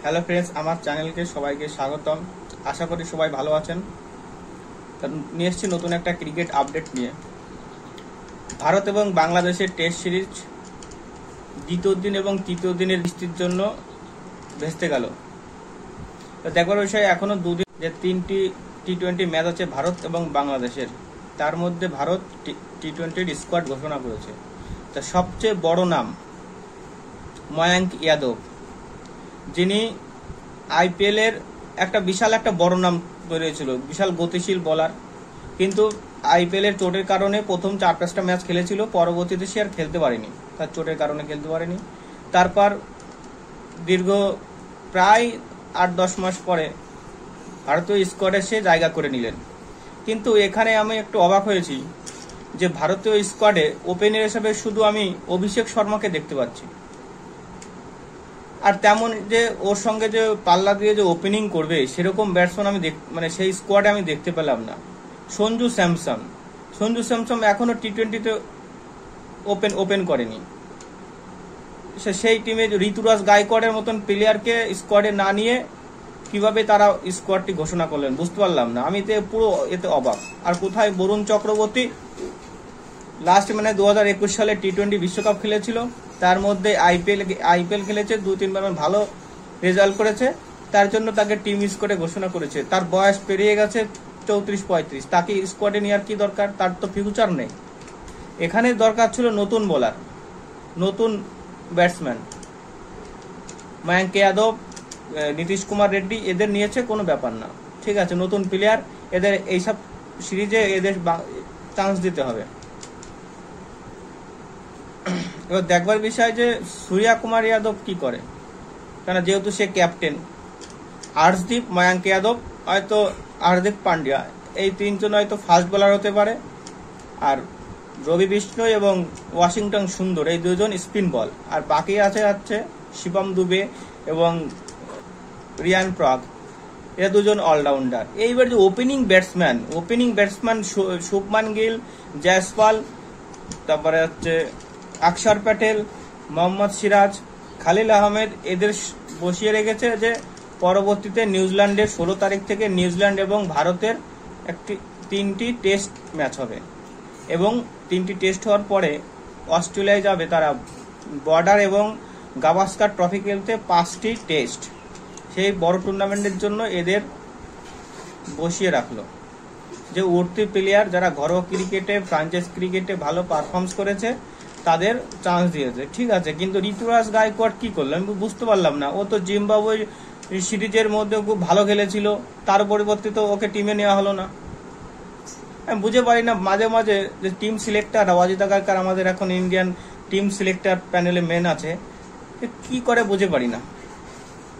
Hello friends, আমার চ্যানেলকে সবাইকে স্বাগতম। আশা করি সবাই ভালো আছেন। নিয়ে এসেছি নতুন একটা ক্রিকেট আপডেট নিয়ে। ভারত এবং বাংলাদেশের টেস্ট সিরিজ দ্বিতীয় দিন এবং তৃতীয় দিনের বৃষ্টির জন্য ভেস্তে গেল। তো দেখবার বিষয়ে এখনো দুদিন যে 3টি টি-20 ম্যাচ আছে ভারত এবং বাংলাদেশের। তার মধ্যে ভারত টি-20 স্কোয়াড ঘোষণা করেছে। তা সবচেয়ে বড় নাম ময়াঙ্ক যাদব, যিনি আইপিএল এর বিশাল একটা বড় নাম তৈরি হয়েছিল, বিশাল গতিশীল বোলার। কিন্তু আইপিএল এর চোটের কারণে প্রথম 4-5টা ম্যাচ খেলেছিল, পরবর্তীতে সে আর খেলতে পারেনি, তার চোটের কারণে খেলতে পারেনি। তারপর দীর্ঘ প্রায় 8-10 মাস পরে ভারতীয় স্কোয়াডে সে জায়গা করে নিলেন। কিন্তু এখানে আমি একটু অবাক হয়েছি যে ভারতীয় স্কোয়াডে ওপেনার হিসেবে শুধু আমি অভিষেক শর্মাকে দেখতে পাচ্ছি, আর তেমন যে ওর সঙ্গে যে পাল্লা দিয়ে যে ওপেনিং করবে সেরকম ব্যাটসম্যান আমি সেই স্কোয়াডে আমি দেখতে পেলাম না। সঞ্জু স্যামসন এখনো টি-20তে ওপেন করেনি। সেই টিমে ঋতুরাজ গায়কোয়াড়ের মতন প্লেয়ারকে স্কোয়াডে না নিয়ে কিভাবে তারা স্কোয়াডটি ঘোষণা করলেন বুঝতে পারলাম না। আমি পুরো এতে অবাক। আর কোথায় বরুণ চক্রবর্তী? লাস্ট 2021 সালে টি-20 বিশ্বকাপ খেলেছিল, তার মধ্যে আইপিএল খেলেছে, 2-3 বার ভালো রেজাল্ট করেছে, তার জন্য তাকে টিম স্কোয়াডে ঘোষণা করেছে। তার বয়স পেরিয়ে গেছে 34-35, তাকে স্কোয়াডে নেওয়ার কি দরকার? তার তো ফিউচার নেই। এখানে দরকার ছিল নতুন বোলার, নতুন ব্যাটসম্যান। ময়াঙ্ক যাদব, নীতিশ কুমার রেড্ডি এদের নিয়েছে, কোনো ব্যাপার না, ঠিক আছে, নতুন প্লেয়ার, এদের এইসব সিরিজে এদের চান্স দিতে হবে। এবার দেখবার বিষয় যে সূর্যা কুমার যাদব কি করে, কারণ যেহেতু সে ক্যাপ্টেন। আর্শদীপ, ময়াঙ্ক যাদব, হয়তো হার্দিক পান্ডিয়া, এই তিনজন হয়তো ফাস্ট বোলার হতে পারে। আর রবি বিষ্ণয় এবং ওয়াশিংটন সুন্দর, এই দুজন স্পিন বল। আর বাকি আছে শিবম দুবে এবং রিয়ান পরাগ, এরা দুজন অলরাউন্ডার। এইবার যে ওপেনিং ব্যাটসম্যান শুভমান গিল, জয়সওয়াল, তারপরে অক্ষর প্যাটেল, মোহাম্মদ সিরাজ, খালিল আহমেদ, এদের বসিয়ে রেখেছে যে পরবর্তীতে নিউজিল্যান্ডের 16 তারিখ থেকে নিউজিল্যান্ড এবং ভারতের 3টি টেস্ট ম্যাচ হবে, এবং 3টি টেস্ট হওয়ার পরে অস্ট্রেলিয়ায় যাবে তারা বর্ডার এবং গাভাস্কার ট্রফি খেলতে 5টি টেস্ট। সেই বড় টুর্নামেন্টের জন্য এদের বসিয়ে রাখলো। যে উঠতি প্লেয়ার যারা ঘরোয়া ক্রিকেটে, ফ্রাঞ্চাইজ ক্রিকেটে ভালো পারফরমেন্স করেছে তাদের চান্স দিয়েছে, ঠিক আছে। কিন্তু ঋতুরাজ গায়কোয়াড় কি করলো আমি বুঝতে পারলাম না। ও তো জিম্বাবুয়ে সিরিজের মধ্যে খুব ভালো খেলেছিল, তার পরিবর্তে ওকে টিমে নেওয়া হলো না। আমি বুঝে পারি না মাঝে মাঝে যে টিম সিলেক্টর অজিত আগারকার আমাদের এখন ইন্ডিয়ান টিম সিলেক্টর প্যানেলে মেন আছে, কি করে বুঝে পারি না।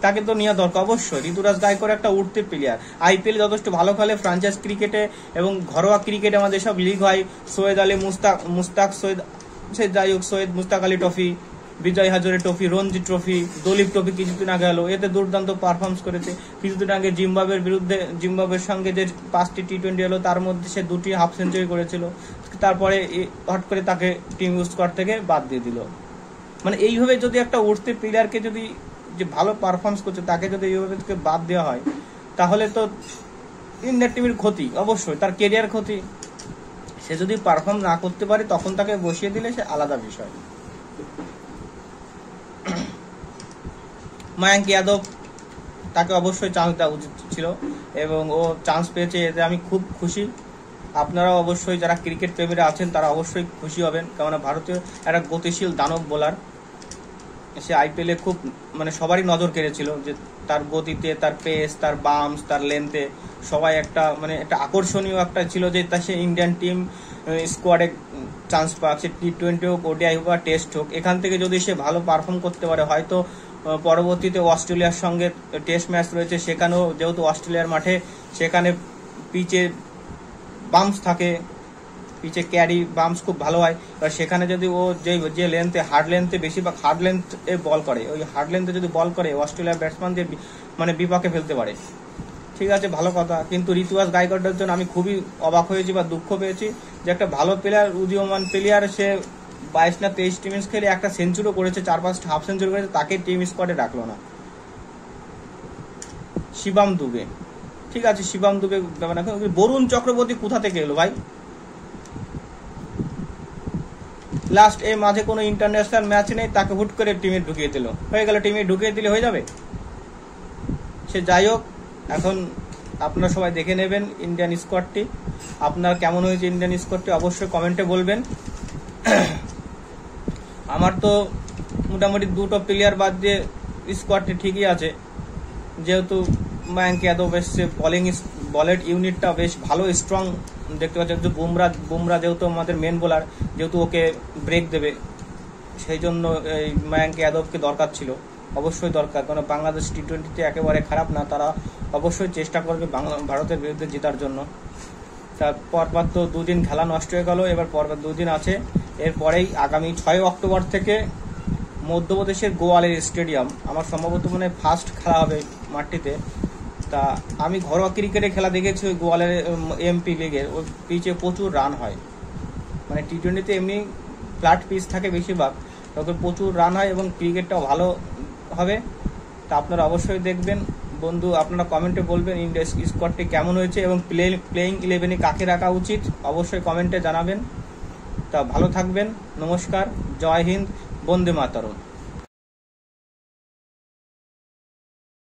তাকে তো নেওয়া দরকার অবশ্যই। ঋতুরাজ গায়কোয়াড় একটা উঠতে প্লেয়ার, আইপিএল যথেষ্ট ভালো খেলে, ফ্রাঞ্চাইজ ক্রিকেটে এবং ঘরোয়া ক্রিকেটে আমাদের সব লিগ হয়, Syed Ali Mustaq Syed Mustaq Ali trophy, Vijay Hazare trophy, Ranji trophy, Duleep trophy কিছুদিন আগে হলো, এতে দুর্দান্ত পারফরমেন্স করেছে। কিছুদিন আগে জিম্বাবুয়ের সঙ্গে যে 5টি টি-20 হলো তার মধ্যে সে 2টি হাফ সেঞ্চুরি করেছিল। তারপরে হট করে তাকে টিম স্কোয়াড থেকে বাদ দিয়ে দিল। এইভাবে যদি একটা উঠতে প্লেয়ারকে যদি যে ভালো পারফরমেন্স করছে তাকে যদি এইভাবে বাদ দেওয়া হয়, তাহলে তো ইন্ডিয়ান টিমের ক্ষতি, অবশ্যই তার কেরিয়ার ক্ষতি। সে যদি পারফর্ম না করতে পারে তখন তাকে বসিয়ে দিলে সে আলাদা বিষয়। ময়াঙ্ক যাদব, তাকে অবশ্যই চান্স দেওয়া উচিত ছিল এবং ও চান্স পেয়েছে, এতে আমি খুব খুশি। আপনারাও অবশ্যই যারা ক্রিকেট প্রেমীরা আছেন তারা অবশ্যই খুশি হবেন, কেননা ভারতীয় একটা গতিশীল দানব বোলার। সে আইপিএলে খুব সবারই নজর কেড়েছিল, যে তার গতিতে, তার পেস, তার বামস, তার লেন্থে সবাই একটা আকর্ষণীয় একটা ছিল যে সে ইন্ডিয়ান টিম স্কোয়াডে চান্স পাচ্ছে, টি-20 হোক, ওডিআই হোক বা টেস্ট হোক। এখান থেকে যদি সে ভালো পারফর্ম করতে পারে, হয়তো পরবর্তীতে অস্ট্রেলিয়ার সঙ্গে টেস্ট ম্যাচ রয়েছে, সেখানেও যেহেতু অস্ট্রেলিয়ার মাঠে, সেখানে পিচে বাম্পস থাকে, পিচে ক্যারি বাম্পস খুব ভালো হয়। এবার সেখানে যদি ও যে লেন্থে, হার্ড লেন্থে, বেশিরভাগ হার্ড লেন্থে বল করে, ওই হার্ড লেন্থে যদি বল করে অস্ট্রেলিয়ার ব্যাটসম্যানদের বিপাকে ফেলতে পারে, ঠিক আছে, ভালো কথা। কিন্তু ঋতুরাজ গায়কোয়াড়ের জন্য আমি খুবই অবাক হয়েছি বা দুঃখ পেয়েছি যে একটা ভালো প্লেয়ার, উদীয়মান প্লেয়ার, সে 22 না 23 টিম খেলে একটা সেঞ্চুরি করেছে, 4-5টা হাফ সেঞ্চুরি করেছে, তাকে টিম স্কোয়াডে রাখলো না। শিবম দুবে, ঠিক আছে শিবম দুবে ব্যাপার না। বরুণ চক্রবর্তী কোথা থেকে এলো ভাই? লাস্ট এই মাঝে কোনো ইন্টারন্যাশনাল ম্যাচ নেই, তাকে হুট করে টিমে ঢুকিয়ে দিল, হয়ে গেল টিমে ঢুকিয়ে দিলে হয়ে যাবে? সে যাই হোক, এখন আপনারা সবাই দেখে নেবেন ইন্ডিয়ান স্কোয়াডটি। আপনার কেমন হয়েছে ইন্ডিয়ান স্কোয়াডটি অবশ্যই কমেন্টে বলবেন। আমার তো মোটামুটি দুটো প্লেয়ার বাদ দিয়ে স্কোয়াডটি ঠিকই আছে, যেহেতু মায়াঙ্ক যাদব এসছে, বলের ইউনিটটা বেশ ভালো স্ট্রং দেখতে পাচ্ছি। বুমরা যেহেতু আমাদের মেন বোলার, যেহেতু ওকে ব্রেক দেবে, সেই জন্য এই মায়াঙ্ক যাদবকে দরকার ছিল, অবশ্যই দরকার। কারণ বাংলাদেশ টি-20তে একেবারে খারাপ না, তারা অবশ্যই চেষ্টা করবে ভারতের বিরুদ্ধে জেতার জন্য। তার পরপর তো দুদিন খেলা নষ্ট হয়ে গেল, এবার পরপর দুদিন আছে। এরপরেই আগামী 6 অক্টোবর থেকে মধ্যপ্রদেশের গোয়ালের স্টেডিয়াম, আমার সম্ভবত মানে ফার্স্ট খেলা হবে মাঠটিতে। তা আমি ঘরোয়া ক্রিকেটে খেলা দেখেছি ওই গোয়ালের এমপি লিগের, ওই পিচে প্রচুর রান হয়, মানে টি-20তে এমনি ফ্ল্যাট পিচ থাকে বেশিরভাগ, তখন প্রচুর রান হয় এবং ক্রিকেটটাও ভালো হবে। তা আপনারা অবশ্যই দেখবেন বন্ধু, আপনারা কমেন্টে বলবেন ইন্ডিয়া স্কোয়াডটি কেমন হয়েছে এবং প্লেইং 11-এ কাকে রাখা উচিত অবশ্যই কমেন্টে জানাবেন। তা ভালো থাকবেন, নমস্কার, জয় হিন্দ, বন্দে মাতরম।